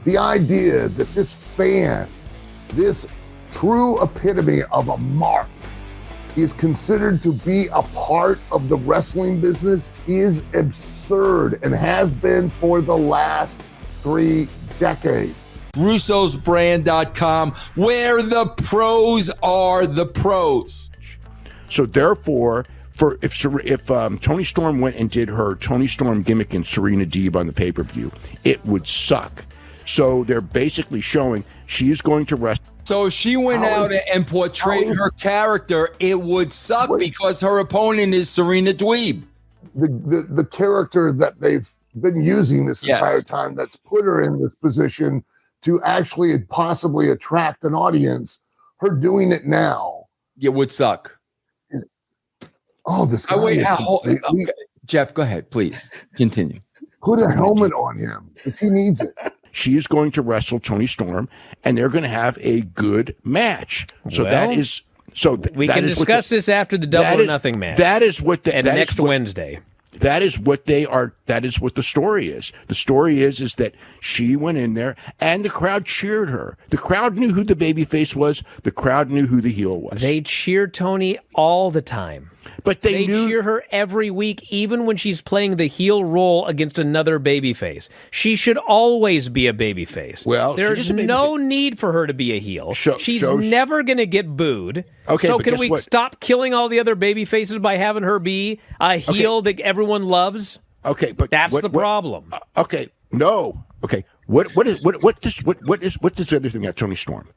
The idea that this fan, this true epitome of a mark, is considered to be a part of the wrestling business is absurd and has been for the last 3 decades. Russo'sBrand.com, where the pros are the pros. So therefore, if Toni Storm went and did her Toni Storm gimmick and Serena Deeb on the pay-per-view, it would suck. So they're basically showing she is going to wrestle. So if she went out and portrayed her character, it would suck because her opponent is Serena Dweeb. The character that they've been using this entire time that's put her in this position to actually possibly attract an audience, her doing it now. It would suck. Oh, this guy okay. Jeff, go ahead, please. Continue. Put a helmet on him if he needs it. She is going to wrestle Toni Storm, and they're going to have a good match. So that is we can discuss this after the Double or Nothing match. That is what next Wednesday. That is what they are. That is what the story is. The story is that she went in there and the crowd cheered her. The crowd knew who the babyface was. The crowd knew who the heel was. They cheer Toni all the time. But they cheer her every week, even when she's playing the heel role against another babyface. She should always be a babyface. Well, there's no need for her to be a heel. She's never going to get booed. Okay, so can we stop killing all the other babyfaces by having her be a heel that everyone loves? Okay, but that's the problem. Okay, no. Okay, what does the other thing got Toni Storm?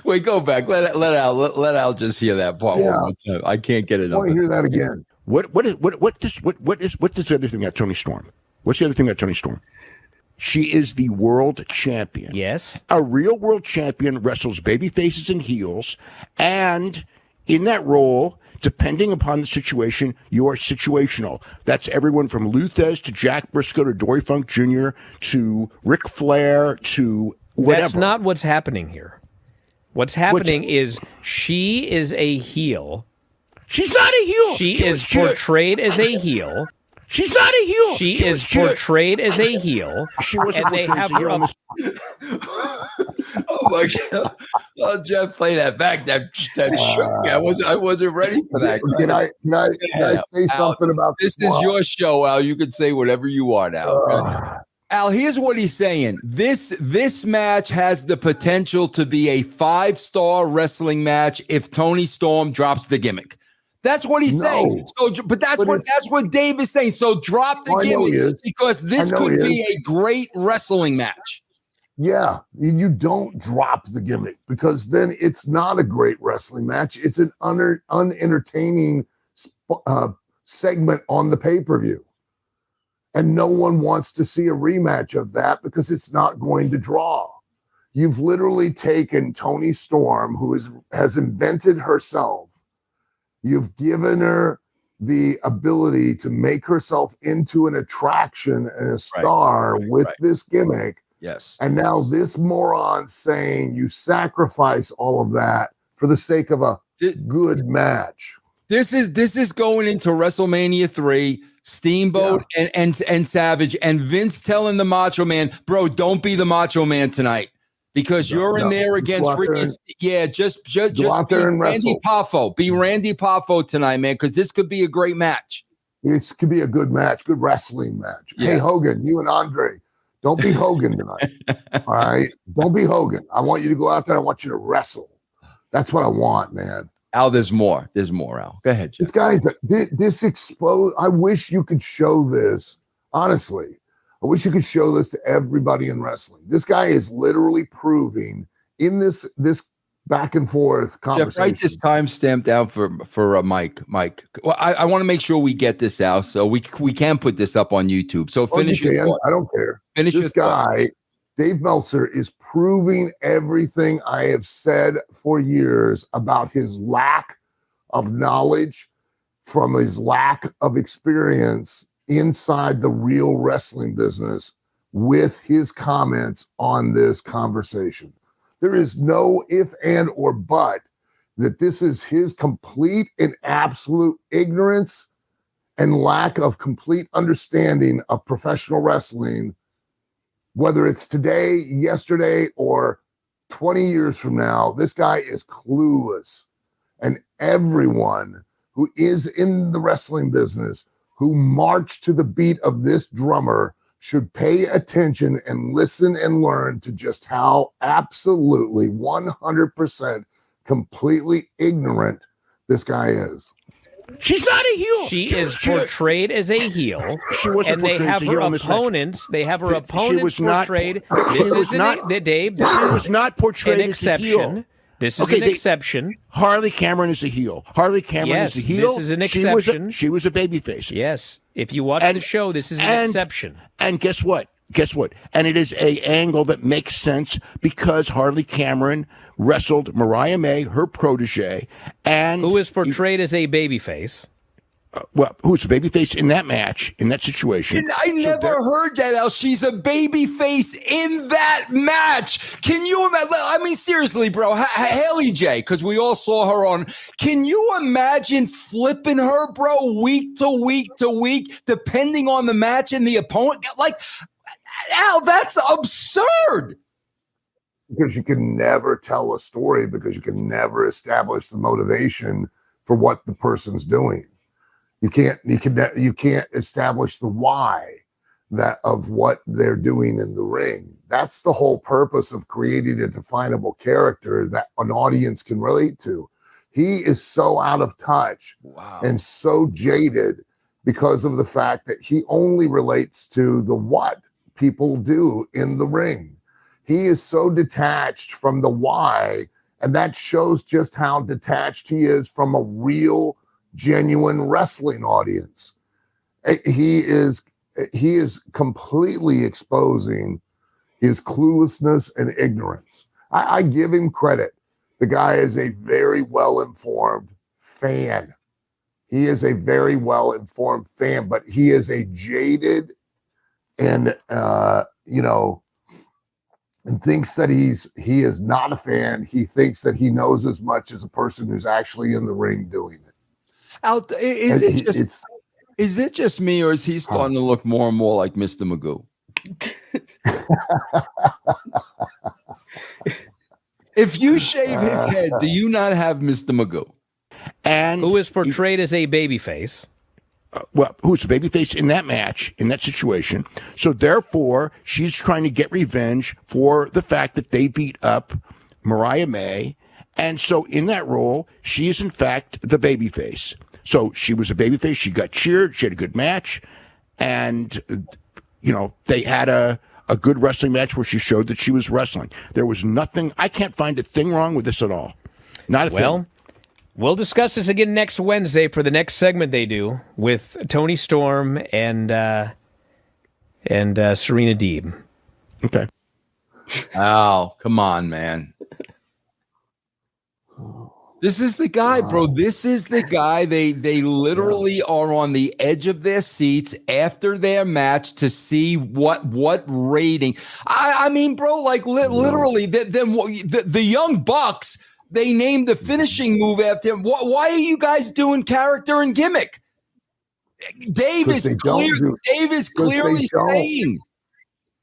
Wait, go back. Let Al just hear that part one more time. I can't get it. I want to hear that again. What's the other thing about Toni Storm? What's the other thing about Toni Storm? She is the world champion. Yes, a real world champion wrestles baby faces and heels, and in that role, depending upon the situation, you are situational. That's everyone from Luthez to Jack Briscoe to Dory Funk Jr. to Ric Flair to whatever. That's not what's happening here. What's happening is she is a heel. She's not a heel. She is portrayed as a heel. She's not a heel. She is portrayed as a heel. She wasn't portrayed as a heel on this. Oh my God! Oh, Jeff, play that back. That shook me. I wasn't ready for that. Can I say something about this? Is your show, Al. You can say whatever you want, Al. Al, here's what he's saying. This match has the potential to be a 5-star wrestling match if Toni Storm drops the gimmick. That's what he's saying. So, but that's what Dave is saying. So drop the gimmick because this could be a great wrestling match. Yeah, you don't drop the gimmick because then it's not a great wrestling match. It's an unentertaining segment on the pay-per-view. And no one wants to see a rematch of that because it's not going to draw. You've literally taken Toni Storm, who has invented herself. You've given her the ability to make herself into an attraction and a star with this gimmick. Yes. And now this moron saying you sacrifice all of that for the sake of a good match. This is going into WrestleMania 3. Steamboat and Savage and Vince telling the Macho Man, bro, don't be the Macho Man tonight because you're in there against Ricky. Just be Randy Poffo. Be Randy Poffo tonight, man, because this could be a great match. This could be a good match, good wrestling match. Yeah. Hey, Hogan, you and Andre, don't be Hogan tonight. All right? Don't be Hogan. I want you to go out there. I want you to wrestle. That's what I want, man. Al, there's more. There's more, Al. Go ahead, Jeff. This exposed. I wish you could show this. Honestly, I wish you could show this to everybody in wrestling. This guy is literally proving in this back and forth conversation. Jeff, write this timestamp down for Mike. Mike, well, I want to make sure we get this out so we can put this up on YouTube. So finish it. I don't care. Finish this guy. Dave Meltzer is proving everything I have said for years about his lack of knowledge from his lack of experience inside the real wrestling business with his comments on this conversation. There is no if, and, or but that this is his complete and absolute ignorance and lack of complete understanding of professional wrestling Whether it's today, yesterday, or 20 years from now, this guy is clueless. And everyone who is in the wrestling business who marched to the beat of this drummer should pay attention and listen and learn to just how absolutely 100% completely ignorant this guy is. She's not a heel. She is portrayed as a heel. She wasn't and they portrayed have as a her heel in this match. opponents. They have her She opponents was not- portrayed. she This was is not- Dave. She was not portrayed An as a heel. exception. This is Okay, an exception. Harley Cameron is a heel. Harley Cameron Yes, is a heel. this is an She was exception. she was a babyface. Yes. If you watch And- the show, this is an and- exception. And guess what? And it is a angle that makes sense because Harley Cameron wrestled Mariah May, her protege, and Who is portrayed as a babyface? who's the babyface in that match, in that situation. And I never heard that, Al. She's a baby face in that match. Can you imagine? I mean, seriously, bro. Haley J, because we all saw her on. Can you imagine flipping her, bro, week to week to week, depending on the match and the opponent? Like, Al, that's absurd. Because you can never tell a story because you can never establish the motivation for what the person's doing. You can't establish the why of what they're doing in the ring. That's the whole purpose of creating a definable character that an audience can relate to. He is so out of touch and so jaded because of the fact that he only relates to the what people do in the ring. He is so detached from the why, and that shows just how detached he is from a real, genuine wrestling audience. He is completely exposing his cluelessness and ignorance. I give him credit. The guy is a very well-informed fan. He is a very well-informed fan, but he is a jaded and and thinks that he is not a fan. He thinks that he knows as much as a person who's actually in the ring doing it. Al, is it just me, or is he starting to look more and more like Mr. Magoo? If you shave his head, do you not have Mr. Magoo? And Who is portrayed as a babyface? Who's the babyface in that match, in that situation. So therefore, she's trying to get revenge for the fact that they beat up Mariah May. And so in that role, she is in fact the babyface. So she was a babyface. She got cheered. She had a good match. And, they had a good wrestling match where she showed that she was wrestling. There was nothing. I can't find a thing wrong with this at all. Not a thing. We'll discuss this again next Wednesday for the next segment they do with Tony Storm and Serena Deeb. Okay. Oh, come on, man. This is the guy, bro. This is the guy. They literally are on the edge of their seats after their match to see what rating. I mean, bro, like literally, the Young Bucks. They named the finishing move after him. Why are you guys doing character and gimmick? Dave is clearly saying.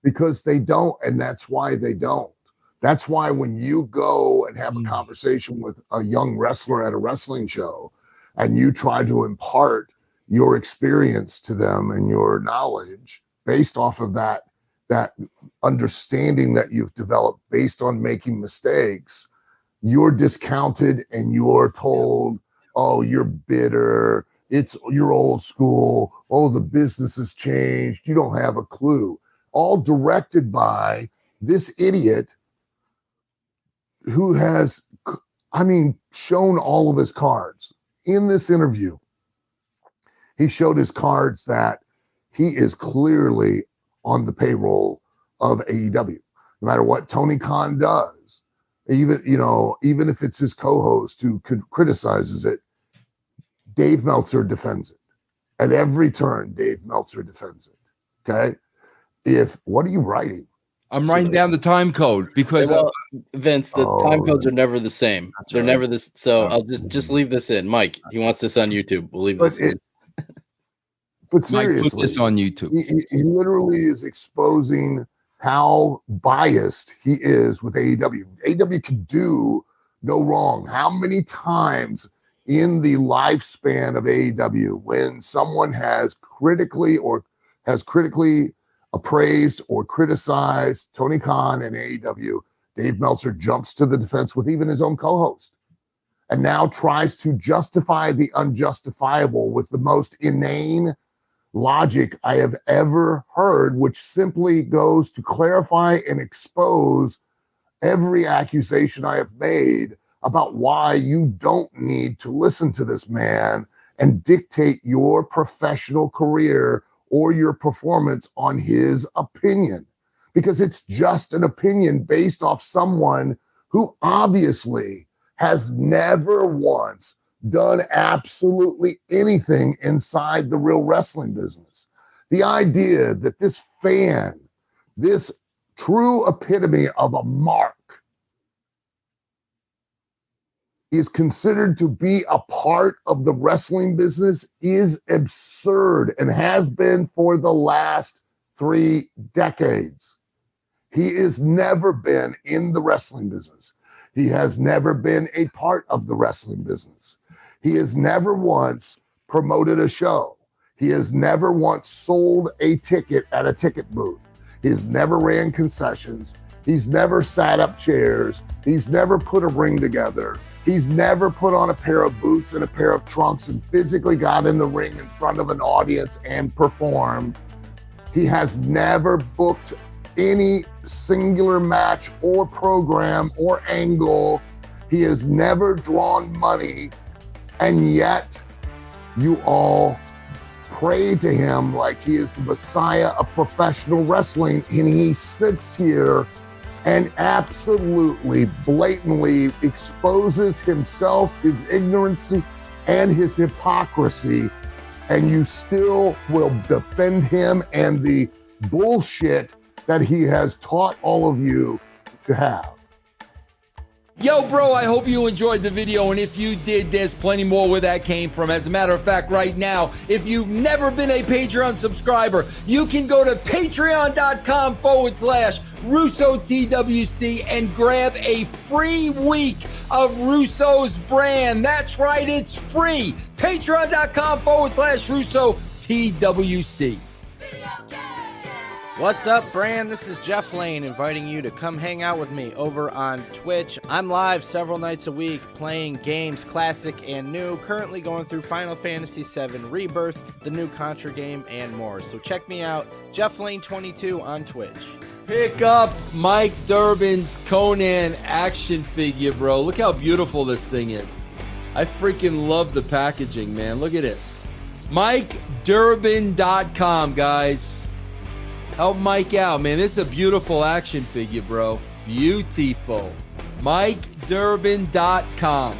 Because they don't, and that's why they don't. That's why when you go and have a conversation with a young wrestler at a wrestling show and you try to impart your experience to them and your knowledge based off of that understanding that you've developed based on making mistakes, you're discounted and you're told, oh, you're bitter. You're old school. Oh, the business has changed. You don't have a clue. All directed by this idiot who has, shown all of his cards. In this interview, he showed his cards that he is clearly on the payroll of AEW. No matter what Tony Khan does, even if it's his co-host who criticizes it, Dave Meltzer defends it. At every turn, Dave Meltzer defends it. Okay? What are you writing? I'm writing down the time code because Vince, the time codes are never the same. They're never this. So I'll just leave this in. Mike, he wants this on YouTube. We'll leave this in. But seriously, Mike, put this on YouTube. He literally is exposing how biased he is with AEW. AEW can do no wrong. How many times in the lifespan of AEW, when someone has critically appraised or criticized Tony Khan and AEW, Dave Meltzer jumps to the defense with even his own co-host and now tries to justify the unjustifiable with the most inane logic I have ever heard, which simply goes to clarify and expose every accusation I have made about why you don't need to listen to this man and dictate your professional career or your performance on his opinion, because it's just an opinion based off someone who obviously has never once done absolutely anything inside the real wrestling business. The idea that this fan, this true epitome of a mark, is considered to be a part of the wrestling business is absurd and has been for the last 3 decades. He has never been in the wrestling business. He has never been a part of the wrestling business. He has never once promoted a show. He has never once sold a ticket at a ticket booth. He has never ran concessions. He's never sat up chairs. He's never put a ring together. He's never put on a pair of boots and a pair of trunks and physically got in the ring in front of an audience and performed. He has never booked any singular match or program or angle. He has never drawn money, and yet you all pray to him like he is the messiah of professional wrestling, and he sits here and absolutely blatantly exposes himself, his ignorancy, and his hypocrisy, and you still will defend him and the bullshit that he has taught all of you to have. Yo, bro, I hope you enjoyed the video, and if you did, there's plenty more where that came from. As a matter of fact, right now, if you've never been a Patreon subscriber, you can go to patreon.com/RussoTWC and grab a free week of Russo's brand. That's right, it's free. Patreon.com/RussoTWC. What's up, Bryan? This is Jeff Lane inviting you to come hang out with me over on Twitch. I'm live several nights a week playing games, classic and new, currently going through Final Fantasy VII Rebirth, the new Contra game, and more. So check me out, Jeff Lane 22 on Twitch. Pick up Mike Durbin's Conan action figure, bro. Look how beautiful this thing is. I freaking love the packaging, man. Look at this. MikeDurbin.com, guys. Help Mike out, man. This is a beautiful action figure, bro. Beautiful. MikeDurbin.com.